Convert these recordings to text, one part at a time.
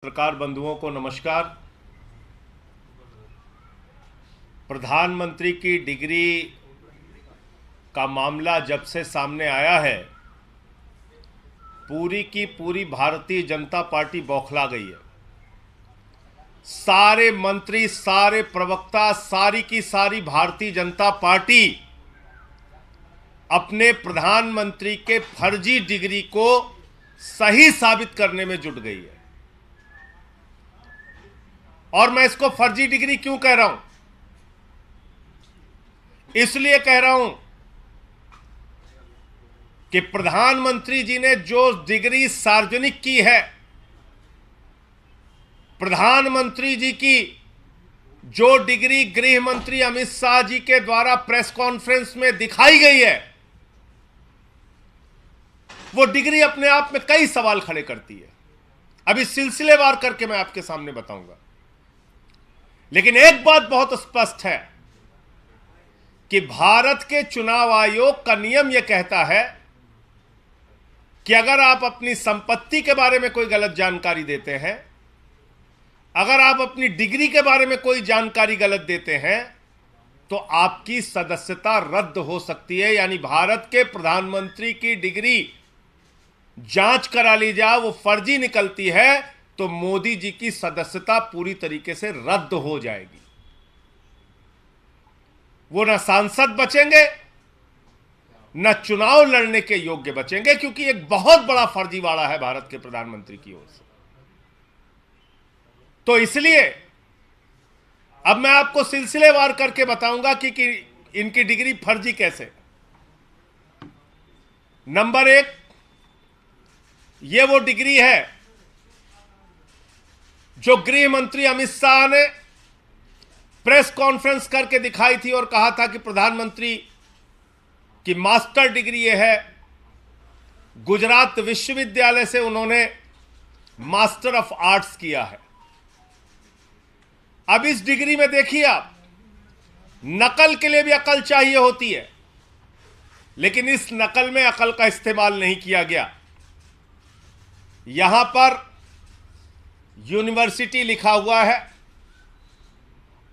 पत्रकार बंधुओं को नमस्कार। प्रधानमंत्री की डिग्री का मामला जब से सामने आया है, पूरी की पूरी भारतीय जनता पार्टी बौखला गई है। सारे मंत्री, सारे प्रवक्ता, सारी की सारी भारतीय जनता पार्टी अपने प्रधानमंत्री के फर्जी डिग्री को सही साबित करने में जुट गई है। और मैं इसको फर्जी डिग्री क्यों कह रहा हूं? इसलिए कह रहा हूं कि प्रधानमंत्री जी ने जो डिग्री सार्वजनिक की है, प्रधानमंत्री जी की जो डिग्री गृह मंत्री अमित शाह जी के द्वारा प्रेस कॉन्फ्रेंस में दिखाई गई है, वो डिग्री अपने आप में कई सवाल खड़े करती है। अभी सिलसिलेवार करके मैं आपके सामने बताऊंगा। लेकिन एक बात बहुत स्पष्ट है कि भारत के चुनाव आयोग का नियम यह कहता है कि अगर आप अपनी संपत्ति के बारे में कोई गलत जानकारी देते हैं, अगर आप अपनी डिग्री के बारे में कोई जानकारी गलत देते हैं, तो आपकी सदस्यता रद्द हो सकती है। यानी भारत के प्रधानमंत्री की डिग्री जांच करा ली जाए, वो फर्जी निकलती है, तो मोदी जी की सदस्यता पूरी तरीके से रद्द हो जाएगी। वो न सांसद बचेंगे, न चुनाव लड़ने के योग्य बचेंगे, क्योंकि एक बहुत बड़ा फर्जीवाड़ा है भारत के प्रधानमंत्री की ओर से। तो इसलिए अब मैं आपको सिलसिलेवार करके बताऊंगा कि इनकी डिग्री फर्जी कैसे। नंबर एक, ये वो डिग्री है जो गृह मंत्री अमित शाह ने प्रेस कॉन्फ्रेंस करके दिखाई थी और कहा था कि प्रधानमंत्री की मास्टर डिग्री ये है। गुजरात विश्वविद्यालय से उन्होंने मास्टर ऑफ आर्ट्स किया है। अब इस डिग्री में देखिए आप, नकल के लिए भी अकल चाहिए होती है, लेकिन इस नकल में अकल का इस्तेमाल नहीं किया गया। यहां पर यूनिवर्सिटी लिखा हुआ है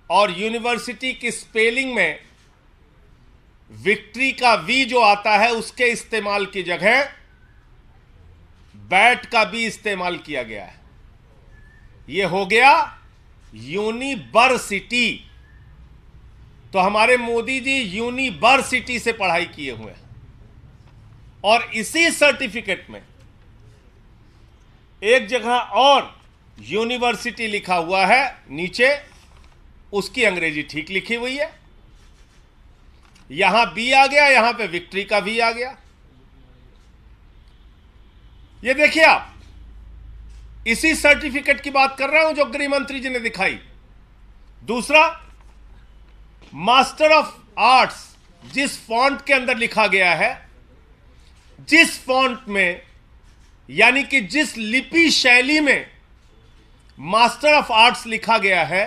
और यूनिवर्सिटी की स्पेलिंग में विक्ट्री का वी जो आता है, उसके इस्तेमाल की जगह बैट का बी इस्तेमाल किया गया है। यह हो गया यूनिवर्सिटी। तो हमारे मोदी जी यूनिवर्सिटी से पढ़ाई किए हुए हैं और इसी सर्टिफिकेट में एक जगह और यूनिवर्सिटी लिखा हुआ है, नीचे उसकी अंग्रेजी ठीक लिखी हुई है। यहां बी आ गया, यहां पे विक्ट्री का वी आ गया। ये देखिए आप, इसी सर्टिफिकेट की बात कर रहा हूं जो गृह मंत्री जी ने दिखाई। दूसरा, मास्टर ऑफ आर्ट्स जिस फॉन्ट के अंदर लिखा गया है, जिस फॉन्ट में यानी कि जिस लिपि शैली में मास्टर ऑफ आर्ट्स लिखा गया है,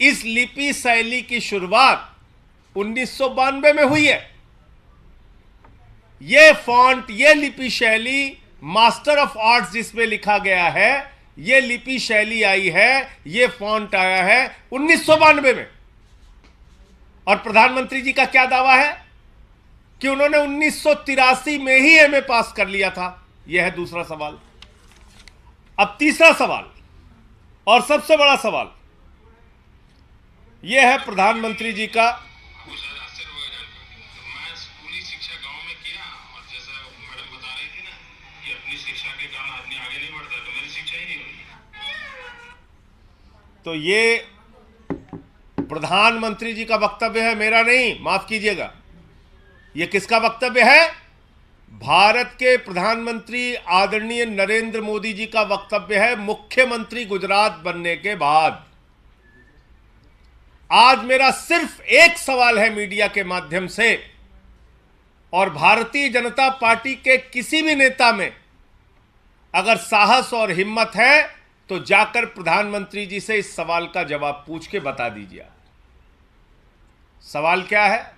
इस लिपि शैली की शुरुआत 1992 में हुई है। यह फॉन्ट, यह लिपि शैली, मास्टर ऑफ आर्ट्स जिसमें लिखा गया है, यह लिपि शैली आई है, यह फॉन्ट आया है 1992 में। और प्रधानमंत्री जी का क्या दावा है कि उन्होंने 1983 में ही एमए पास कर लिया था। यह है दूसरा सवाल। अब तीसरा सवाल और सबसे बड़ा सवाल यह है प्रधानमंत्री जी का। तो ये प्रधानमंत्री जी का वक्तव्य है, मेरा नहीं, माफ कीजिएगा। यह किसका वक्तव्य है? भारत के प्रधानमंत्री आदरणीय नरेंद्र मोदी जी का वक्तव्य है, मुख्यमंत्री गुजरात बनने के बाद। आज मेरा सिर्फ एक सवाल है मीडिया के माध्यम से, और भारतीय जनता पार्टी के किसी भी नेता में अगर साहस और हिम्मत है तो जाकर प्रधानमंत्री जी से इस सवाल का जवाब पूछ के बता दीजिए। सवाल क्या है?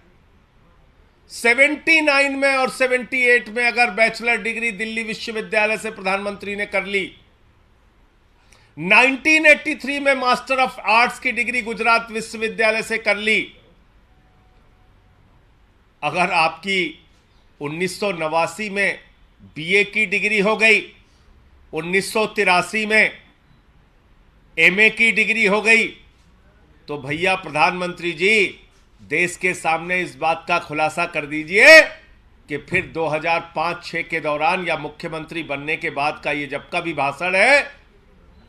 79 में और 78 में अगर बैचलर डिग्री दिल्ली विश्वविद्यालय से प्रधानमंत्री ने कर ली, 1983 में मास्टर ऑफ आर्ट्स की डिग्री गुजरात विश्वविद्यालय से कर ली। अगर आपकी 1989 में बीए की डिग्री हो गई, 1983 में एमए की डिग्री हो गई, तो भैया प्रधानमंत्री जी देश के सामने इस बात का खुलासा कर दीजिए कि फिर 2005-6 के दौरान या मुख्यमंत्री बनने के बाद का ये जब का भी भाषण है,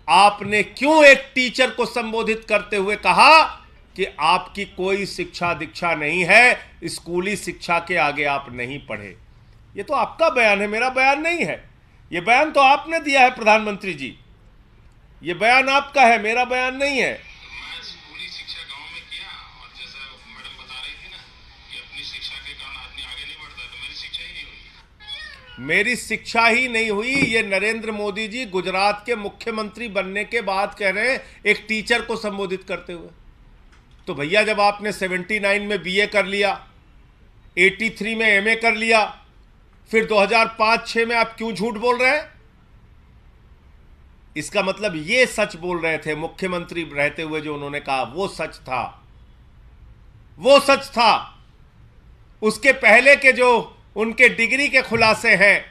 आपने क्यों एक टीचर को संबोधित करते हुए कहा कि आपकी कोई शिक्षा दीक्षा नहीं है, स्कूली शिक्षा के आगे आप नहीं पढ़े। ये तो आपका बयान है, मेरा बयान नहीं है। ये बयान तो आपने दिया है प्रधानमंत्री जी, ये बयान आपका है, मेरा बयान नहीं है। मैं स्कूली शिक्षा गांव में किया, और जैसा मैडम बता रही थी ना कि अपनी शिक्षा के कारण आदमी आगे नहीं बढ़ता, तो मेरी शिक्षा ही नहीं हुई। मेरी शिक्षा ही नहीं हुई, ये नरेंद्र मोदी जी गुजरात के मुख्यमंत्री बनने के बाद कह रहे हैं एक टीचर को संबोधित करते हुए। तो भैया जब आपने 79 में बीए कर लिया, 83 में एमए कर लिया, फिर 2005-6 में आप क्यों झूठ बोल रहे हैं? इसका मतलब ये सच बोल रहे थे मुख्यमंत्री रहते हुए, जो उन्होंने कहा वो सच था, वो सच था। उसके पहले के जो उनके डिग्री के खुलासे हैं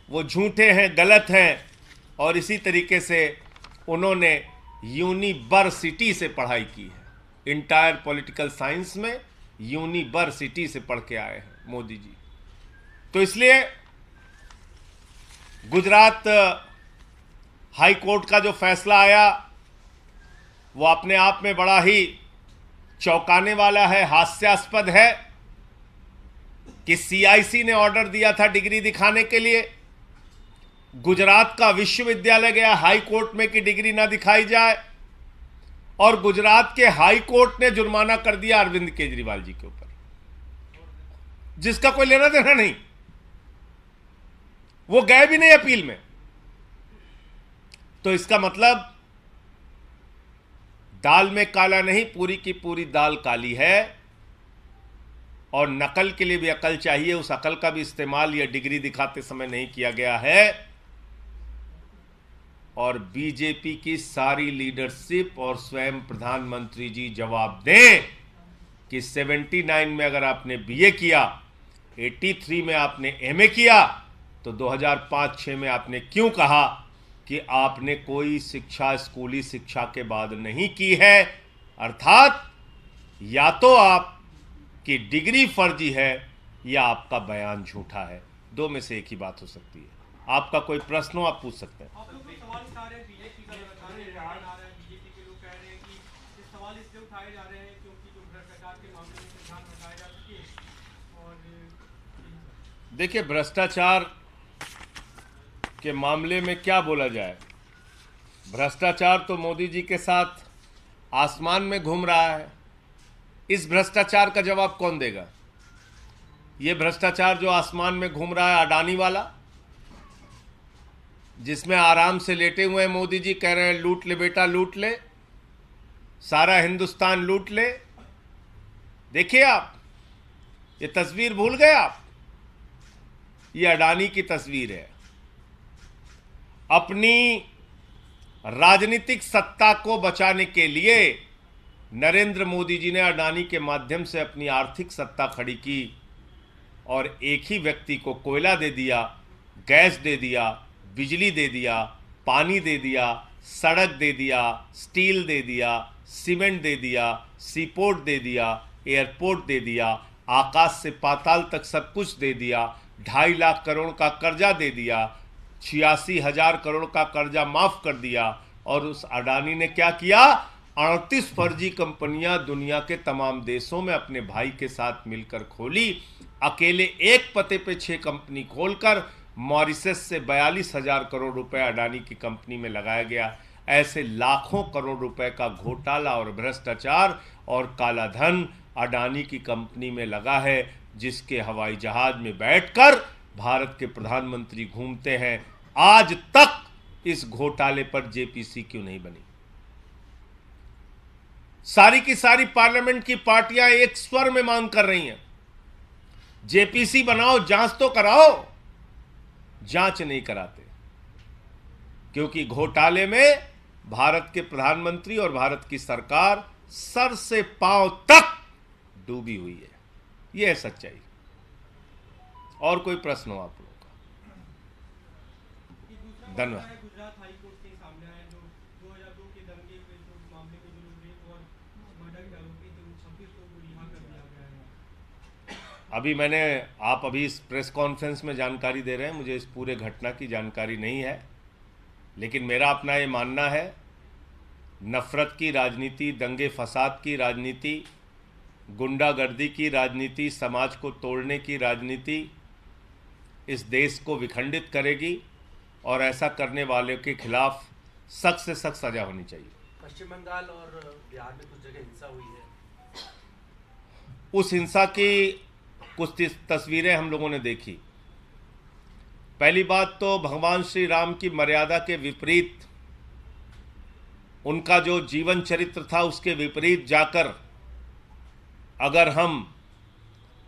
वो झूठे हैं, गलत हैं। और इसी तरीके से उन्होंने यूनिवर्सिटी से पढ़ाई की है, इंटायर पॉलिटिकल साइंस में यूनिवर्सिटी से पढ़ के आए हैं मोदी जी। तो इसलिए गुजरात हाई कोर्ट का जो फैसला आया वो अपने आप में बड़ा ही चौंकाने वाला है, हास्यास्पद है कि सीआईसी ने ऑर्डर दिया था डिग्री दिखाने के लिए, गुजरात का विश्वविद्यालय गया हाई कोर्ट में कि डिग्री ना दिखाई जाए, और गुजरात के हाई कोर्ट ने जुर्माना कर दिया अरविंद केजरीवाल जी के ऊपर, जिसका कोई लेना देना नहीं। वो गए भी नहीं अपील में। तो इसका मतलब दाल में काला नहीं, पूरी की पूरी दाल काली है। और नकल के लिए भी अकल चाहिए, उस अकल का भी इस्तेमाल यह डिग्री दिखाते समय नहीं किया गया है। और बीजेपी की सारी लीडरशिप और स्वयं प्रधानमंत्री जी जवाब दें कि 79 में अगर आपने बीए किया, 83 में आपने एमए किया, तो 2005-6 में आपने क्यों कहा कि आपने कोई शिक्षा स्कूली शिक्षा के बाद नहीं की है? अर्थात या तो आपकी डिग्री फर्जी है या आपका बयान झूठा है। दो में से एक ही बात हो सकती है। आपका कोई प्रश्न हो आप पूछ सकते हैं। आप लोग तो सवाल उठा रहे हैं बीजेपी का, बता रहे हैं बीजेपी के लोग कह रहे हैं कि ये सवाल इसलिए उठाए जा रहे हैं क्योंकि जो भ्रष्टाचार के मामले में संविधान हटाया जा सके। और देखिए, भ्रष्टाचार के मामले में क्या बोला जाए? भ्रष्टाचार तो मोदी जी के साथ आसमान में घूम रहा है। इस भ्रष्टाचार का जवाब कौन देगा? ये भ्रष्टाचार जो आसमान में घूम रहा है अडानी वाला, जिसमें आराम से लेटे हुए मोदी जी कह रहे हैं लूट ले बेटा लूट ले, सारा हिंदुस्तान लूट ले। देखिए आप, ये तस्वीर भूल गए आप? ये अडानी की तस्वीर है। अपनी राजनीतिक सत्ता को बचाने के लिए नरेंद्र मोदी जी ने अडानी के माध्यम से अपनी आर्थिक सत्ता खड़ी की और एक ही व्यक्ति को कोयला दे दिया, गैस दे दिया, बिजली दे दिया, पानी दे दिया, सड़क दे दिया, स्टील दे दिया, सीमेंट दे दिया, सीपोर्ट दे दिया, एयरपोर्ट दे दिया, आकाश से पाताल तक सब कुछ दे दिया, 2.5 लाख करोड़ का कर्जा दे दिया, 86,000 करोड़ का कर्जा माफ कर दिया। और उस अडानी ने क्या किया? 38 फर्जी कंपनियां दुनिया के तमाम देशों में अपने भाई के साथ मिलकर खोली। अकेले एक पते पे 6 कंपनी खोलकर मॉरिशस से 42,000 करोड़ रुपए अडानी की कंपनी में लगाया गया। ऐसे लाखों करोड़ रुपए का घोटाला और भ्रष्टाचार और काला धन अडानी की कंपनी में लगा है, जिसके हवाई जहाज में बैठकर भारत के प्रधानमंत्री घूमते हैं। आज तक इस घोटाले पर जेपीसी क्यों नहीं बनी? सारी की सारी पार्लियामेंट की पार्टियां एक स्वर में मांग कर रही हैं, जेपीसी बनाओ, जांच तो कराओ। जांच नहीं कराते। क्योंकि घोटाले में भारत के प्रधानमंत्री और भारत की सरकार सर से पांव तक डूबी हुई है। यह है सच्चाई। और कोई प्रश्न हो आप लोगों का? ये दूसरा धन्यवाद। मामला है गुजरात हाई कोर्ट से सामने आया, जो 2002 के दंगे के जो मामले में जो रेप और मर्डर के आरोपी थे उन 26 लोगों को रिहा कर दिया गया है। आप अभी इस प्रेस कॉन्फ्रेंस में जानकारी दे रहे हैं, मुझे इस पूरे घटना की जानकारी नहीं है, लेकिन मेरा अपना ये मानना है, नफरत की राजनीति, दंगे फसाद की राजनीति, गुंडागर्दी की राजनीति, समाज को तोड़ने की राजनीति इस देश को विखंडित करेगी और ऐसा करने वाले के खिलाफ सख्त से सख्त सजा होनी चाहिए। पश्चिम बंगाल और बिहार में कुछ जगह हिंसा हुई है। उस हिंसा की कुछ तस्वीरें हम लोगों ने देखी। पहली बात तो भगवान श्री राम की मर्यादा के विपरीत, उनका जो जीवन चरित्र था उसके विपरीत जाकर अगर हम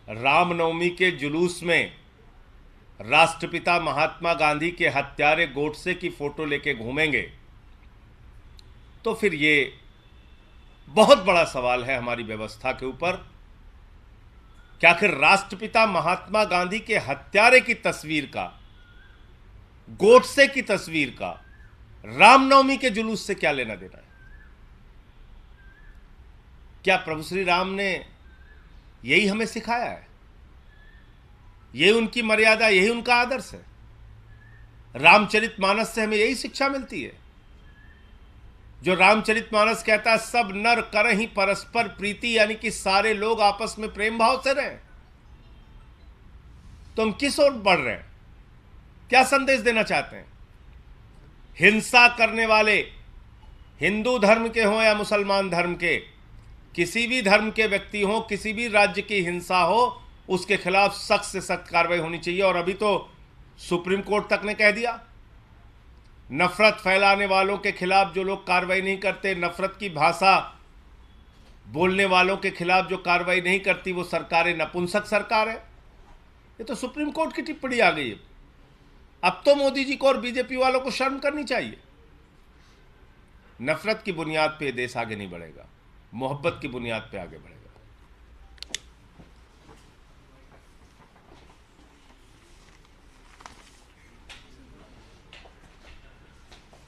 रामनवमी के जुलूस में राष्ट्रपिता महात्मा गांधी के हत्यारे गोडसे की फोटो लेके घूमेंगे तो फिर ये बहुत बड़ा सवाल है हमारी व्यवस्था के ऊपर कि आखिर राष्ट्रपिता महात्मा गांधी के हत्यारे की तस्वीर का, गोडसे की तस्वीर का रामनवमी के जुलूस से क्या लेना देना है? क्या प्रभु श्री राम ने यही हमें सिखाया है? यही उनकी मर्यादा, यही उनका आदर्श है? रामचरितमानस से हमें यही शिक्षा मिलती है जो रामचरितमानस कहता है सब नर करहि परस्पर प्रीति, यानी कि सारे लोग आपस में प्रेम भाव से रहें। तो हम किस ओर बढ़ रहे हैं? क्या संदेश देना चाहते हैं? हिंसा करने वाले हिंदू धर्म के हों या मुसलमान धर्म के, किसी भी धर्म के व्यक्ति हों, किसी भी राज्य की हिंसा हो, उसके खिलाफ सख्त से सख्त कार्रवाई होनी चाहिए। और अभी तो सुप्रीम कोर्ट तक ने कह दिया, नफरत फैलाने वालों के खिलाफ जो लोग कार्रवाई नहीं करते, नफरत की भाषा बोलने वालों के खिलाफ जो कार्रवाई नहीं करती, वो सरकारें नपुंसक सरकार है। ये तो सुप्रीम कोर्ट की टिप्पणी आ गई है। अब तो मोदी जी को और बीजेपी वालों को शर्म करनी चाहिए। नफरत की बुनियाद पे देश आगे नहीं बढ़ेगा, मोहब्बत की बुनियाद पे आगे बढ़ेगा।